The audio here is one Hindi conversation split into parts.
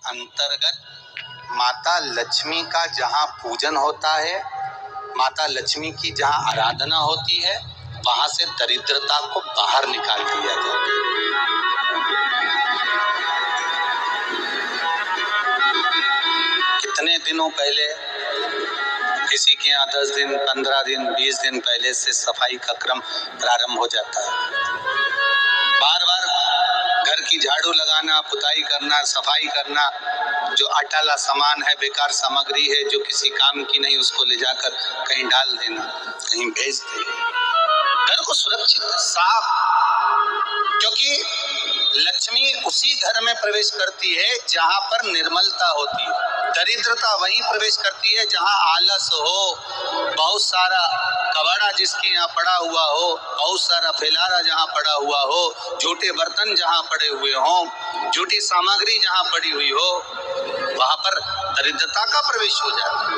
अंतर्गत माता लक्ष्मी का जहाँ पूजन होता है, माता लक्ष्मी की जहाँ आराधना होती है, वहां से दरिद्रता को बाहर निकाल दिया जाता है। कितने दिनों पहले किसी के यहाँ 10 दिन, 15 दिन, 20 दिन पहले से सफाई का क्रम प्रारंभ हो जाता है। बार बार घर की झाड़ू लगाना, पुताई करना, सफाई करना, जो अटाला सामान है, बेकार सामग्री है, जो किसी काम की नहीं, उसको ले जाकर कहीं डाल देना, कहीं भेज देना। घर को सुरक्षित साफ, क्योंकि लक्ष्मी उसी घर में प्रवेश करती है जहां पर निर्मलता होती है। दरिद्रता वहीं प्रवेश करती है जहां आलस हो, बहुत सारा कबाड़ा जिसके यहाँ पड़ा हुआ हो, बहुत सारा फैलारा जहां पड़ा हुआ हो, झूठे बर्तन जहां पड़े हुए हों, झूठी सामग्री जहां पड़ी हुई हो, वहां पर दरिद्रता का प्रवेश हो जाता है,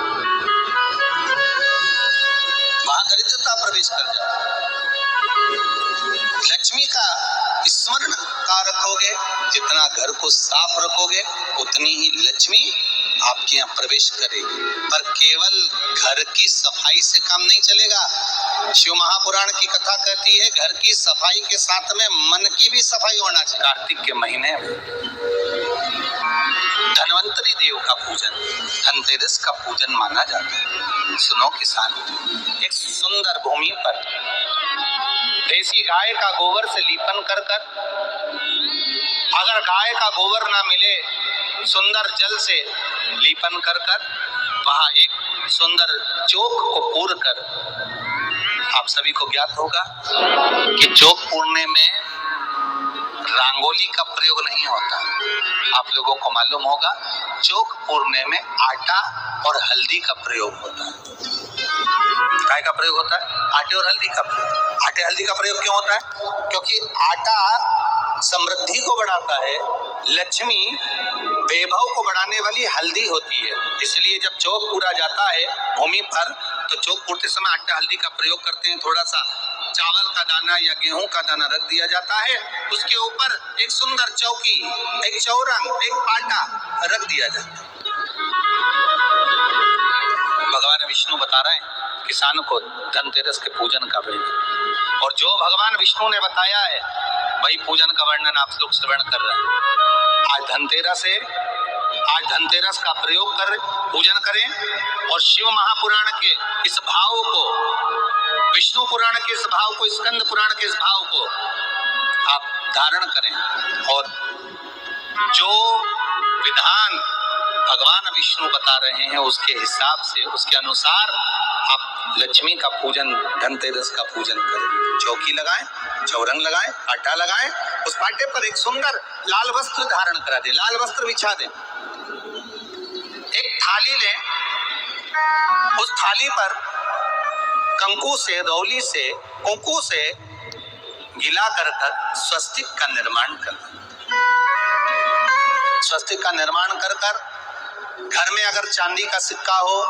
वहां दरिद्रता प्रवेश कर जाता है। लक्ष्मी का स्मरण का रखोगे, जितना घर को साफ रखोगे, उतनी ही लक्ष्मी आपके यहाँ प्रवेश करेगी। पर केवल घर की सफाई से काम नहीं चलेगा। शिव महापुराण की कथा कहती है, घर की सफाई के साथ में मन की भी सफाई होना चाहिए। कार्तिक के महीने में धन्वंतरी देव का पूजन, धनतेरस का पूजन माना जाता है। सुनो किसान, एक सुंदर भूमि पर देसी गाय का गोबर से लीपन कर अगर गाय का गोबर ना मिले, सुंदर जल से लीपन कर वहां एक सुंदर चौक को पूर कर, आप सभी को ज्ञात होगा कि चौक पूरने में रंगोली का प्रयोग नहीं होता। आप लोगों को मालूम होगा, चौक पूरने में आटा और हल्दी का प्रयोग होता है। काय का प्रयोग होता है? आटे और हल्दी का प्रयोग। आटे हल्दी का प्रयोग क्यों होता है? क्योंकि आटा समृद्धि को बढ़ाता है, लक्ष्मी वैभव को बढ़ाने वाली हल्दी होती है। इसलिए जब चौक पूरा जाता है भूमि पर, तो चौक पूरते समय आटा हल्दी का प्रयोग करते हैं। थोड़ा सा चावल का दाना या गेहूं का दाना रख दिया जाता है, उसके ऊपर एक सुंदर चौकी, एक चौरंग, एक पाटा रख दिया जाता है। भगवान विष्णु बता रहे हैं किसान को धनतेरस के पूजन का वर्णन, और जो भगवान विष्णु ने बताया है वही पूजन का वर्णन आप लोग श्रवण कर रहे हैं। आज धनतेरस का प्रयोग कर पूजन करें, और शिव महापुराण के इस भाव को, विष्णु पुराण के इस भाव को, स्कंद पुराण के इस भाव को आप धारण करें, और जो विधान भगवान विष्णु बता रहे हैं उसके हिसाब से, उसके अनुसार आप लक्ष्मी का पूजन, धनतेरस का पूजन करें। चौकी लगाएं, चौरंग लगाएं, आटा लगाएं, उस पाटे पर एक सुंदर लाल वस्त्र धारण करा दें, लाल वस्त्र बिछा दें। एक थाली लें, उस थाली पर कंकु से, रौली से, कुंकू से गिला कर स्वस्तिक का निर्माण करें। स्वस्तिक का निर्माण कर घर में अगर चांदी का सिक्का हो,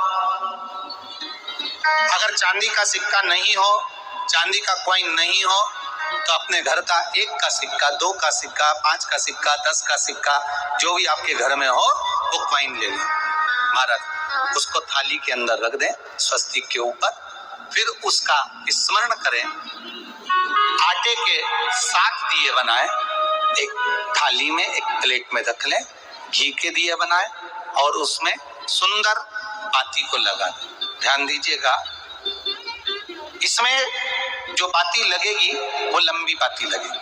अगर चांदी का सिक्का नहीं हो, चांदी का कॉइन नहीं हो, तो अपने घर का 1 का सिक्का, 2 का सिक्का, 5 का सिक्का, 10 का सिक्का, जो भी आपके घर में हो वो कॉइन ले लें महाराज, उसको थाली के अंदर रख दें स्वस्तिक के ऊपर। फिर उसका स्मरण करें, आटे के 7 दिए बनाएं, एक थाली में, एक प्लेट में रख लें, घी के दिए बनाएं और उसमें सुंदर बाती को लगा दें। ध्यान दीजिएगा, इसमें जो बाती लगेगी वो लंबी बाती लगेगी।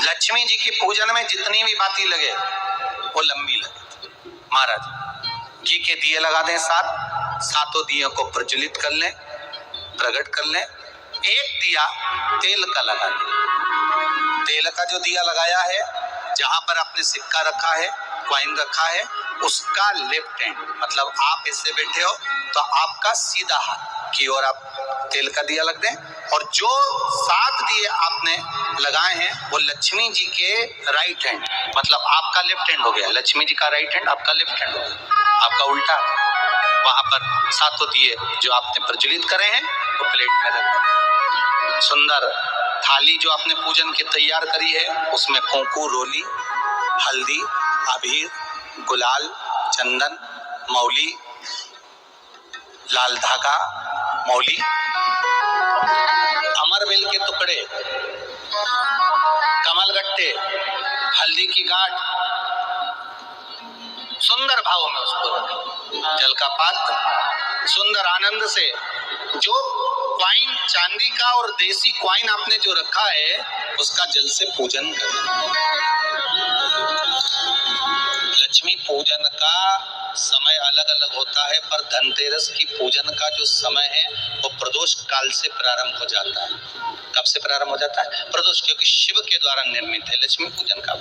लक्ष्मी जी की पूजन में जितनी भी बाती लगे वो लंबी लगे। महाराज घी के दिए लगा दें 7, सातों दियों को प्रज्वलित कर लें, प्रकट कर लें। एक दिया तेल का लगा दें। तेल का जो दिया लगाया है, जहां पर आपने सिक्का रखा है, कॉइन रखा है, उसका लेफ्ट हैंड, मतलब आप इससे बैठे हो तो आपका सीधा हाथ की ओर आप तेल का दिया लग दें। और जो 7 दिए आपने लगाए हैं वो लक्ष्मी जी के राइट हैंड, मतलब आपका लेफ्ट हैंड हो गया, लक्ष्मी जी का राइट हैंड, आपका लेफ्ट हैंड हो गया, आपका उल्टा। वहां पर 7 दिए जो आपने प्रज्वलित करे हैं वो प्लेट में रखें। सुंदर थाली जो आपने पूजन की तैयार करी है, उसमें कुंकू, रोली, हल्दी, अबीर, गुलाल, चंदन, मौली, लाल धागा, मौली, अमरबेल के टुकड़े, कमलगट्टे, हल्दी की गांठ, सुंदर भाव में उसको रखें। जल का पात्र सुंदर आनंद से, जो क्वाइन चांदी का और देसी क्वाइन आपने जो रखा है उसका जल से पूजन करें। लक्ष्मी पूजन का समय अलग अलग होता है, पर धनतेरस की पूजन का जो समय है वो प्रदोष काल से प्रारंभ हो जाता है। कब से प्रारंभ हो जाता है? प्रदोष, क्योंकि शिव के द्वारा निर्मित है लक्ष्मी पूजन का।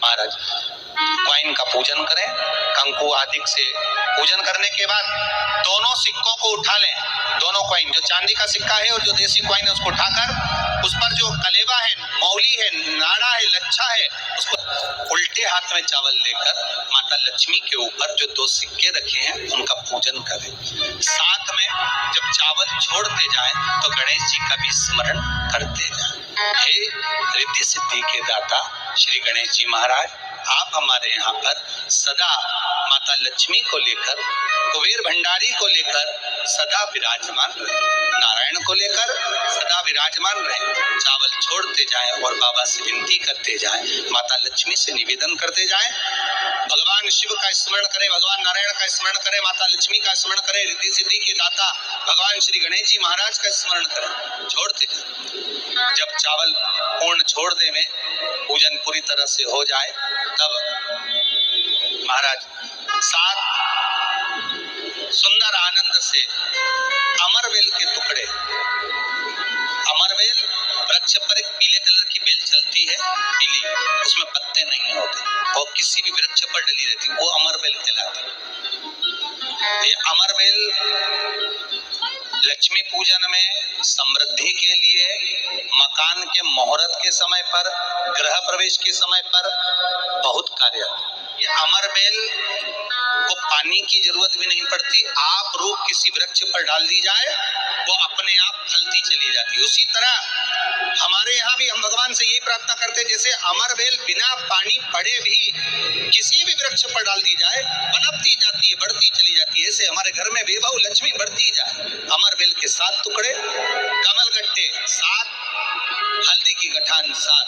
महाराज क्वाइन का पूजन करें, कंकु आदि से पूजन करने के बाद दोनों सिक्कों को उठा लें। दोनों क्वाइन, जो चांदी का सिक्का है और जो देसी क्वाइन है, उसको उठाकर उस पर जो कलेवा है, मौली है, नाड़ा है, लच्छा है, उसको उल्टे हाथ में चावल लेकर माता लक्ष्मी के ऊपर जो दो सिक्के रखे हैं उनका पूजन करें। साथ में जब चावल छोड़ते जाएं तो गणेश जी का भी स्मरण करते जाएं। हे रिद्धि सिद्धि के दाता श्री गणेश जी महाराज, आप हमारे यहाँ पर सदा माता लक्ष्मी को लेकर, कुबेर भंडारी को लेकर सदा विराजमान रहे, नारायण को लेकर सदा विराजमान रहे। चावल छोड़ते जाएं और बाबा से विनती करते जाएं, माता लक्ष्मी से निवेदन करते जाएं, भगवान शिव का स्मरण करें, भगवान नारायण का स्मरण करें, माता लक्ष्मी का स्मरण करें, रिद्धि सिद्धि के दाता भगवान श्री गणेश जी महाराज का स्मरण करें, छोड़ते जाएं। जब चावल पूर्ण छोड़ दे में पूजन पूरी तरह से हो जाए, तब महाराज सात सुंदर आनंद से अमरबेल के टुकड़े, अमरबेल वृक्ष पर एक पीले कलर की बेल चलती है, पीली, उसमें पत्ते नहीं होते, वो किसी भी वृक्ष पर डली रहती, वो अमरबेल कहलाती है। ये अमरबेल लक्ष्मी पूजन में समृद्धि के लिए, मकान के मुहूर्त के समय पर, गृह प्रवेश के समय पर बहुत कार्य आता है। ये अमरबेल को पानी की जरूरत भी नहीं पड़ती, आप रूप किसी वृक्ष पर डाल दी जाए वो अपने आप फलती चली जाती है। उसी तरह हमारे यहाँ भी हम भगवान से यही प्रार्थना करते हैं, जैसे अमरबेल बिना पानी पड़े भी किसी भी वृक्ष पर डाल दी जाए पनपती जाती है, बढ़ती चली जाती है, ऐसे हमारे घर में वैभव लक्ष्मी बढ़ती जाए। अमरबेल के 7 टुकड़े, कमलगट्टे 7, हल्दी की गठान 7,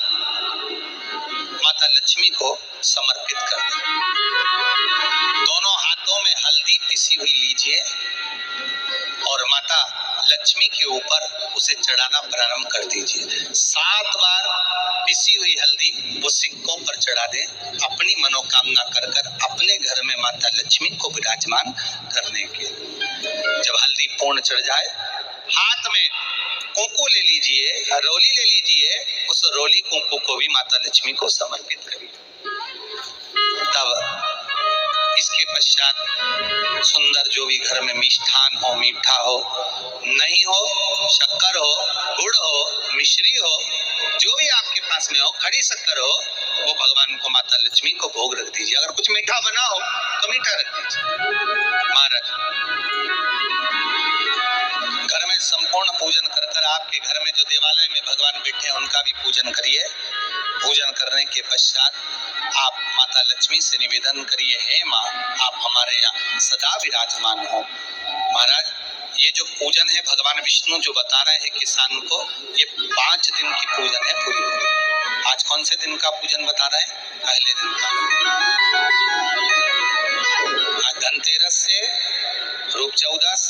माता लक्ष्मी को समर्पित कर दें। दोनों हाथों में हल्दी पिसी हुई लीजिए और माता लक्ष्मी के ऊपर उसे चढ़ाना प्रारंभ कर दीजिए। 7 बार पिसी हुई हल्दी वो सिक्कों पर चढ़ा दें, अपनी मनोकामना कर कर अपने घर में माता लक्ष्मी को विराजमान करने के। जब हल्दी पूर्ण चढ़ जाए, हाथ में कुंकू ले लीजिए, रोली ले लीजिए, उस रोली कुंकू को भी माता लक्ष्मी को समर्पित करिए। तब इसके पश्चात सुंदर जो भी घर में मिष्ठान हो, मीठा हो, नहीं हो, शक्कर हो, गुड़ हो, मिश्री हो, जो भी आपके पास में हो, खड़ी शक्कर हो, वो भगवान को, माता लक्ष्मी को भोग रख दीजिए। अगर कुछ मीठा बना हो तो मीठा रख दीजिए। महाराज घर में संपूर्ण पूजन कर कर आपके घर में जो देवालय में भगवान बैठे हैं उनका भी पूजन करिए। पूजन करने के पश्चात आप माता लक्ष्मी से निवेदन करिए, हे माँ, आप हमारे यहाँ सदा विराजमान हो। महाराज ये जो पूजन है भगवान विष्णु जो बता रहे हैं किसान को, ये 5 दिन की पूजन है पूरी। आज कौन से दिन का पूजन बता रहे हैं? पहले दिन का। आज धनतेरस से रूप चौदस,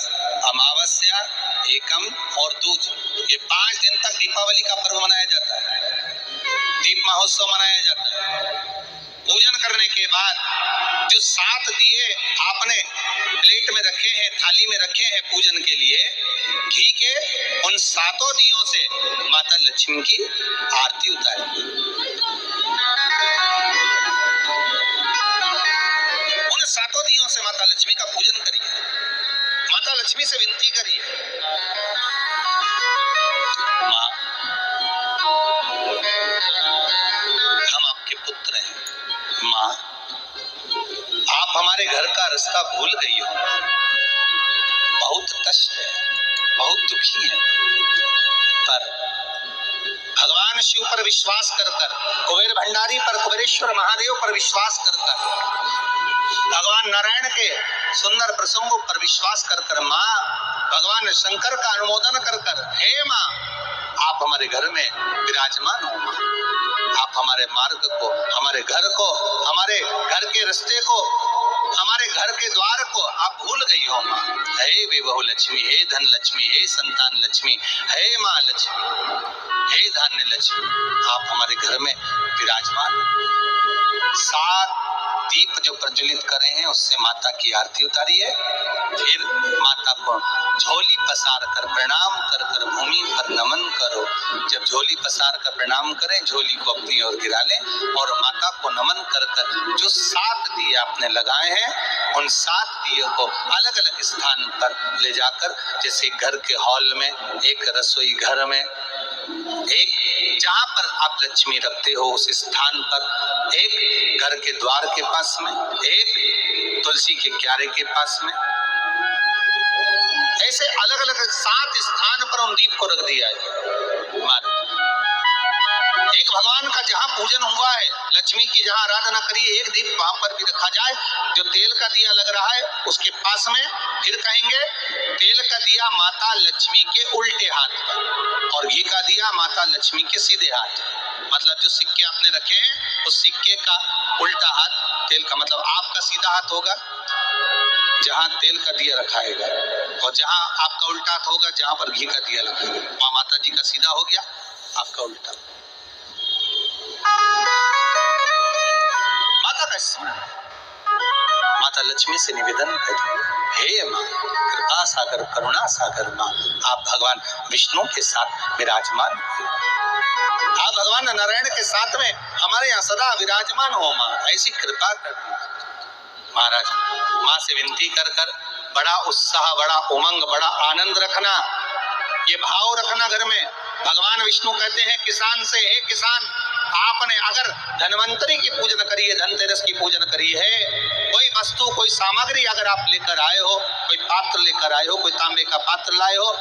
अमावस्या, एकम और दूज, ये 5 दिन तक दीपावली का पर्व मनाया जाता है, दीप महोत्सव मनाया जाता है। पूजन करने के बाद जो 7 दिए आपने प्लेट में रखे हैं, थाली में रखे हैं पूजन के लिए घी के, उन 7 दियों से माता लक्ष्मी की आरती उतारिए। उन 7 दियों से माता लक्ष्मी का पूजन करिए, माता लक्ष्मी से विनती करिए, माँ हम आपके पुत्र हैं, माँ आप हमारे घर का रास्ता भूल गई हो, बहुत कष्ट है, बहुत दुखी है, पर भगवान शिव पर विश्वास कर कर, कुबेर भंडारी पर, कुबेरेश्वर महादेव पर विश्वास कर भगवान नारायण के सुंदर प्रसंगों पर विश्वास कर कर माँ भगवान शंकर का अनुमोदन कर कर, हे माँ आप हमारे घर में विराजमान हो माँ, आप हमारे मार्ग को, हमारे घर को, हमारे घर के रास्ते को, हमारे घर के द्वार को आप भूल गई हो माँ। हे विभव लक्ष्मी, हे धन लक्ष्मी, हे संतान लक्ष्मी, हे माँ लक्ष्मी, हे धान्य लक्ष्मी, आप हमारे घर में विराजमान। 7 दीप जो प्रज्वलित करे हैं उससे माता की आरती उतारी है, फिर माता को झोली पसार कर प्रणाम कर कर भूमि पर नमन करो। जब झोली पसार कर प्रणाम करें, झोली को अपनी ओर गिरा लें और माता को नमन कर कर जो 7 दिए आपने लगाए हैं उन 7 दिए को अलग अलग स्थान पर ले जाकर, जैसे घर के हॉल में, एक रसोई घर में, एक जहां पर आप लक्ष्मी रखते हो उस स्थान पर, एक घर के द्वार के पास में, एक तुलसी के क्यारे के पास में, ऐसे अलग अलग 7 स्थान पर उन दीप को रख दिया है। एक भगवान का जहां पूजन हुआ है, लक्ष्मी की जहां आराधना करिए, एक दीप वहां पर भी रखा जाए। जो तेल का दिया लग रहा है उसके पास में, फिर कहेंगे तेल का दिया माता लक्ष्मी के उल्टे हाथ पर और घी का दिया माता लक्ष्मी के सीधे हाथ। मतलब जो सिक्के आपने रखे हैं उस सिक्के का उल्टा हाथ तेल का, मतलब आपका सीधा हाथ होगा जहां तेल का दिया रखाएगा, और जहां आपका उल्टा हाथ होगा जहां पर घी का दिया लगाएगा, वहां माता जी का सीधा हो गया, आपका उल्टा। माता का स्मरण, माता लक्ष्मी से निवेदन करें, हे माँ कृपा सागर करुणा सागर माँ, आप भगवान विष्णु के साथ विराजमान, आप भगवान नारायण के साथ में हमारे यहाँ सदा विराजमान हो माँ, ऐसी कृपा कर दीजिए। महाराज माँ से विनती कर कर बड़ा उत्साह, बड़ा उमंग, बड़ा आनंद रखना, ये भाव रखना घर में। भगवान विष्णु कहते हैं किसान से, हे किसान आपने अगर धनवंतरी की पूजन करी है, धनतेरस की पूजन करी है, कोई वस्तु कोई सामग्री अगर आप लेकर आए हो, कोई पात्र लेकर आए हो, कोई तांबे का पात्र लाए हो,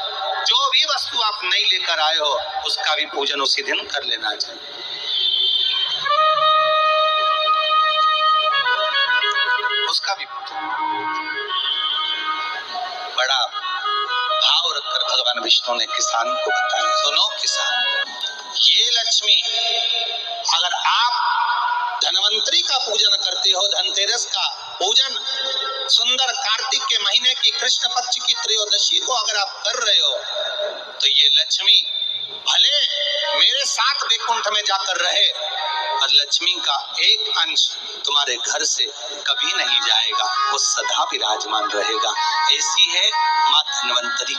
जो भी वस्तु आप नहीं लेकर आए हो उसका भी पूजन उसी दिन कर लेना चाहिए। उसका भी पूजन बड़ा भाव रखकर भगवान विष्णु ने किसान को बताया, सुनो किसान, ये लक्ष्मी अगर आप धनवंतरी का पूजन करते हो, धनतेरस का पूजन सुंदर कार्तिक के महीने की कृष्ण पक्ष की त्रयोदशी को अगर आप कर रहे हो, तो ये लक्ष्मी भले मेरे साथ वैकुंठ में जाकर रहे, और लक्ष्मी का एक अंश तुम्हारे घर से कभी नहीं जाएगा, वो सदा विराजमान रहेगा। ऐसी है माँ धन्वंतरी